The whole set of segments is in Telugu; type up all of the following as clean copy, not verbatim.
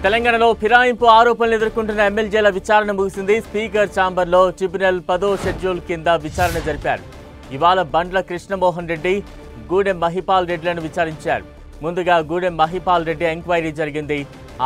తెలంగాణలో ఫిరాయింపు ఆరోపణలు ఎదుర్కొంటున్న ఎమ్మెల్యేల విచారణ ముగిసింది. స్పీకర్ ఛాంబర్లో ట్రిబ్యునల్ 10వ షెడ్యూల్ కింద విచారణ జరిపారు. ఇవాళ బండ్ల కృష్ణమోహన్ రెడ్డి, గూడెం మహిపాల్ రెడ్డిలను విచారించారు. ముందుగా గూడెం మహిపాల్ రెడ్డి ఎంక్వైరీ జరిగింది.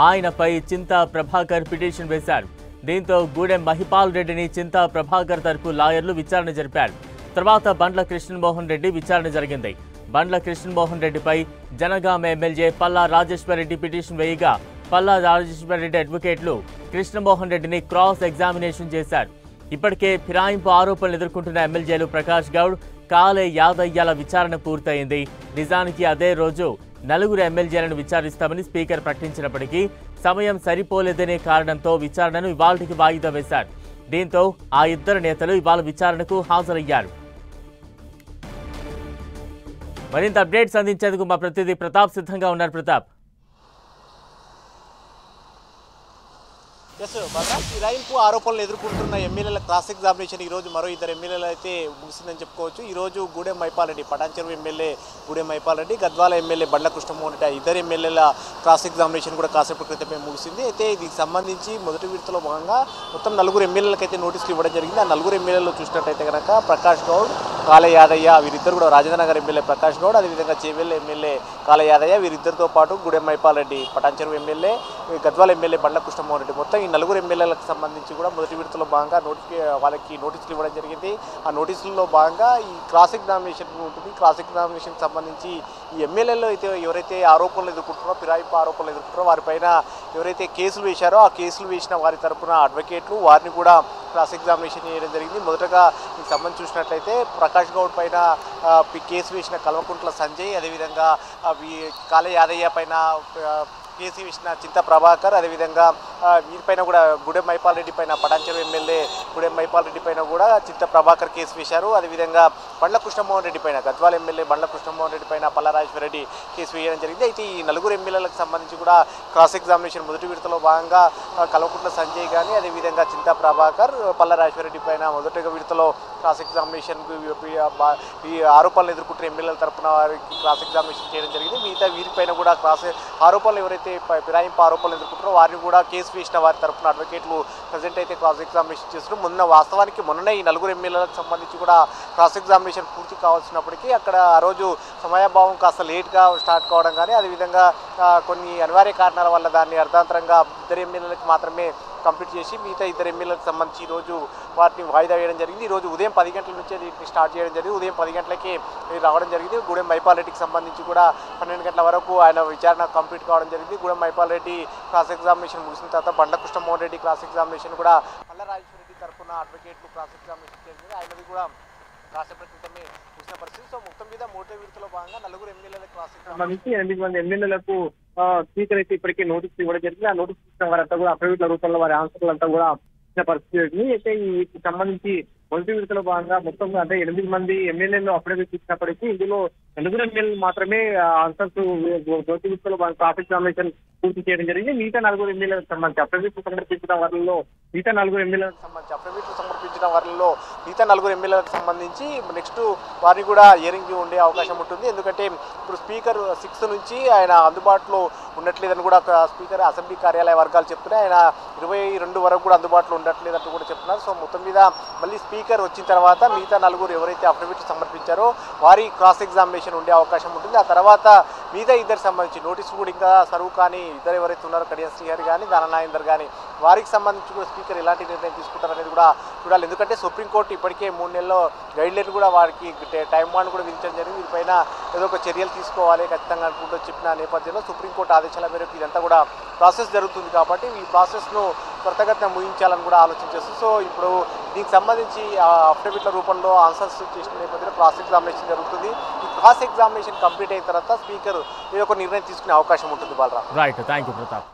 ఆయనపై చింతా ప్రభాకర్ పిటిషన్ వేశారు. దీంతో గూడెం మహిపాల్ రెడ్డిని చింతా ప్రభాకర్ తరపు లాయర్లు విచారణ జరిపారు. తర్వాత బండ్ల కృష్ణమోహన్ రెడ్డి విచారణ జరిగింది. బండ్ల కృష్ణమోహన్ రెడ్డిపై జనగామ ఎమ్మెల్యే పల్లా రాజేశ్వర్ రెడ్డి పిటిషన్ వేయగా పల్లా రాజేశ్వర్ రెడ్డి అడ్వకేట్లు కృష్ణమోహన్ రెడ్డిని క్రాస్ ఎగ్జామినేషన్ చేశారు. ఇప్పటికే ఫిరాయింపు ఆరోపణలు ఎదుర్కొంటున్న ఎమ్మెల్యేలు ప్రకాష్ గౌడ్, కాలే యాదయ్యల విచారణ పూర్తయింది. నిజానికి అదే రోజు నలుగురు ఎమ్మెల్యేలను విచారిస్తామని స్పీకర్ ప్రకటించినప్పటికీ సమయం సరిపోలేదనే కారణంతో విచారణను ఇవాళకి వాయిదా వేశారు. దీంతో ఆ ఇద్దరు నేతలు ఇవాళ విచారణకు హాజరయ్యారు. మరింత అప్డేట్స్ అందించేందుకు మా ప్రతినిధి ప్రతాప్ సిద్ధంగా ఉన్నారు. ప్రతాప్, ఫిరాయింపు ఆరోపణలు ఎదుర్కొంటున్న ఎమ్మెల్యేల క్రాస్ ఎగ్జామినేషన్ ఈరోజు మరో ఇద్దరు ఎమ్మెల్యేలు అయితే ముగిసిందని చెప్పుకోవచ్చు. ఈరోజు గూడెం మహిపాల్ రెడ్డి, పటాన్చెరు ఎమ్మెల్యే గూడెం మహిపాల్ రెడ్డి, గద్వాల ఎమ్మెల్యే బండ్ల కృష్ణమోహన్ రెడ్డి, ఇద్దరు ఎమ్మెల్యేల క్రాస్ ఎగ్జామినేషన్ కూడా కాసేపు క్రితమే ముగిసింది. అయితే దీనికి సంబంధించి మొదటి విడతలో భాగంగా మొత్తం నలుగురు ఎమ్మెల్యేలకు అయితే నోటీసులు ఇవ్వడం జరిగింది. ఆ నలుగురు ఎమ్మెల్యేలు చూసినట్టయితే కనుక ప్రకాష్ గౌడ్, కాలే యాదయ్య, వీరిద్దరు కూడా రాజేంద్రనగర్ ఎమ్మెల్యే ప్రకాష్ గౌడ్, అదేవిధంగా చేవెళ్ళ ఎమ్మెల్యే కాలే యాదయ్య, వీరిద్దరితో పాటు గూడెం మహిపాల్ రెడ్డి, పటాన్చెరు ఎమ్మెల్యే, గద్వాల ఎమ్మెల్యే బండ్ల కృష్ణమోహన్ రెడ్డి, మొత్తం ఈ నలుగురు ఎమ్మెల్యేలకు సంబంధించి కూడా మొదటి విడతలో భాగంగా వాళ్ళకి నోటీసులు ఇవ్వడం జరిగింది. ఆ నోటీసుల్లో భాగంగా ఈ క్రాస్ ఎగ్జామినేషన్ ఉంటుంది. క్రాస్ ఎగ్జామినేషన్కి సంబంధించి ఈ ఎమ్మెల్యేలు అయితే ఎవరైతే ఆరోపణలు ఎదుర్కొంటారో, ఫిరాయింపు ఆరోపణలు ఎదుర్కొంటారో వారిపైన ఎవరైతే కేసులు వేశారో ఆ కేసులు వేసిన వారి తరపున అడ్వకేట్లు వారిని కూడా క్రాస్ ఎగ్జామినేషన్ చేయడం జరిగింది. మొదటగా దీనికి సంబంధించి చూసినట్లయితే ప్రకాష్ గౌడ్ పైన కేసు వేసిన కల్వకుంట్ల సంజయ్, అదేవిధంగా కాలే యాదయ్య పైన కేసు వేసిన చింతా ప్రభాకర్, అదేవిధంగా వీరిపైన కూడా గూడెం మహిపాల్ రెడ్డి పైన, పటాన్చెరు ఎమ్మెల్యే గూడెం మహిపాల్ రెడ్డి పైన కూడా చింతా ప్రభాకర్ కేసు వేశారు. అదేవిధంగా బండ్ల కృష్ణమోహన్ రెడ్డి పైన, గద్వాల ఎమ్మెల్యే బండ్ల కృష్ణమోహన్ రెడ్డి పైన పల్లా రాజేశ్వర్ రెడ్డి కేసు వేయడం జరిగింది. అయితే ఈ నలుగురు ఎమ్మెల్యేలకు సంబంధించి కూడా క్రాస్ ఎగ్జామినేషన్ మొదటి విడతలో భాగంగా కల్వకుంట్ల సంజయ్ కానీ, అదేవిధంగా చింతా ప్రభాకర్, పల్లా రాజేశ్వర్ రెడ్డి పైన మొదటి విడతలో క్రాస్ ఎగ్జామినేషన్కు ఈ ఆరోపణలు ఎదుర్కొంటున్న ఎమ్మెల్యేల తరపున వారికి క్రాస్ ఎగ్జామినేషన్ చేయడం జరిగింది. మిగతా వీరిపైన కూడా ఆరోపణలు ఎవరైతే ఫిరాయింపు ఆరోపణలు ఎదుర్కొంటారో వారిని కూడా కేసు వేసిన వారి తరపున అడ్వకేట్లు ప్రజెంట్ అయితే క్రాస్ ఎగ్జామినేషన్ చేస్తున్నారు. వాస్తవానికి మొన్ననే ఈ నలుగురు ఎమ్మెల్యేలకు సంబంధించి కూడా క్రాస్ ఎగ్జామినేషన్ పూర్తి కావాల్సినప్పటికీ అక్కడ ఆ రోజు సమయాభావం కాస్త లేట్గా స్టార్ట్ కావడం కానీ, అదేవిధంగా కొన్ని అనివార్య కారణాల వల్ల దాన్ని అర్ధాంతరంగా ఇద్దరు ఎమ్మెల్యేలకు మాత్రమే కంప్లీట్ చేసి మిగతా ఇద్దరు ఎమ్మెల్యేలకు సంబంధించి ఈరోజు వాటిని వాయిదా వేయడం జరిగింది. ఈరోజు ఉదయం 10 గంటల నుంచే దీన్ని స్టార్ట్ చేయడం జరిగింది. ఉదయం 10 గంటలకే రావడం జరిగింది. గూడెం మహిపాల్ రెడ్డికి సంబంధించి కూడా 12 గంటల వరకు ఆయన విచారణ కంప్లీట్ కావడం జరిగింది. గూడెం మహిపాల్ రెడ్డి క్రాస్ ఎగ్జామినేషన్ ముగిసిన తర్వాత బండ్ల కృష్ణమోహన్ రెడ్డి క్రాస్ ఎగ్జామినేషన్ కూడా పల్లా రాజేశ్వర రెడ్డి తరఫున అడ్వకేట్లు క్రాస్ ఎగ్జామినేషన్ చేసింది. ఆయనది కూడా కాసేపటి క్రితమే చూసిన పరిస్థితి. సో మొత్తం మీద మూడో విడతలో భాగంగా నలుగురు ఎమ్మెల్యేలకు క్రాస్ ఎగ్జామినేషన్ 8 మంది ఎమ్మెల్యేలకు స్పీకర్ అయితే ఇప్పటికే నోటీసులు ఇవ్వడం జరిగింది. ఆ నోటీసు ఇచ్చిన వారంతా కూడా అఫిడవిట్ల రూపంలో వారి ఆన్సర్లు అంతా కూడా ఇచ్చిన పరిస్థితి జరిగింది. అయితే ఈ సంబంధించి మొదటి విడతలో భాగంగా మొత్తం అంటే 8 మంది ఎమ్మెల్యేలు అఫిడవిట్ ఇచ్చినప్పటికీ ఇందులో నలుగురు ఎమ్మెల్యేలు మాత్రమే ఆన్సర్స్ మొదటి విడతలో ట్రాఫిక్ ఎగ్జామినేషన్ పూర్తి చేయడం జరిగింది. మిగతా నలుగురు ఎమ్మెల్యేలకు సంబంధించి అఫిడవిట్లు సమర్పించిన వారిలో మిగతా నలుగురు ఎమ్మెల్యేలకు సంబంధించి నెక్స్ట్ వారిని కూడా హియరింగ్ ఉండే అవకాశం ఉంటుంది. ఎందుకంటే ఇప్పుడు స్పీకర్ 6 నుంచి ఆయన అందుబాటులో ఉండట్లేదని కూడా స్పీకర్ అసెంబ్లీ కార్యాలయ వర్గాలు చెప్తున్నాయి. ఆయన 22 వరకు కూడా అందుబాటులో ఉండట్లేదంటూ కూడా చెప్తున్నారు. సో మొత్తం మీద మళ్ళీ స్పీకర్ వచ్చిన తర్వాత మిగతా నలుగురు ఎవరైతే అఫిడవిట్ సమర్పించారో వారి క్రాస్ ఎగ్జామినేషన్ ఉండే అవకాశం ఉంటుంది. ఆ తర్వాత మిగతా ఇద్దరికి సంబంధించి నోటీసులు కూడా ఇంకా సర్వ్ కానీ ఇద్దరు ఎవరైతే ఉన్నారో కడియం శ్రీహరి కానీ దాననాయందర్ కానీ వారికి సంబంధించి కూడా స్పీకర్ ఎలాంటి నిర్ణయం తీసుకుంటారనేది కూడా చూడాలి. ఎందుకంటే సుప్రీంకోర్టు ఇప్పటికే 3 నెలల్లో గైడ్లైన్ కూడా వారికి టైం బాండ్ కూడా విధించడం జరిగింది. వీరిపైన ఏదో ఒక చర్యలు తీసుకోవాలి ఖచ్చితంగా అనుకుంటూ చెప్పిన నేపథ్యంలో సుప్రీంకోర్టు ఆదేశాల మేరకు ఇదంతా కూడా ప్రాసెస్ జరుగుతుంది. కాబట్టి ఈ ప్రాసెస్ను త్వరితగతిన ముగించాలని కూడా ఆలోచించేస్తుంది. సో ఇప్పుడు దీనికి సంబంధించి అఫిడవిట్ల రూపంలో ఆన్సర్స్ చేసిన నేపథ్యంలో క్రాస్ ఎగ్జామినేషన్ జరుగుతుంది. ఈ క్రాస్ ఎగ్జామినేషన్ కంప్లీట్ అయిన తర్వాత స్పీకర్ ఏదో ఒక నిర్ణయం తీసుకునే అవకాశం ఉంటుంది. Balaram. Right, thank you Pratap.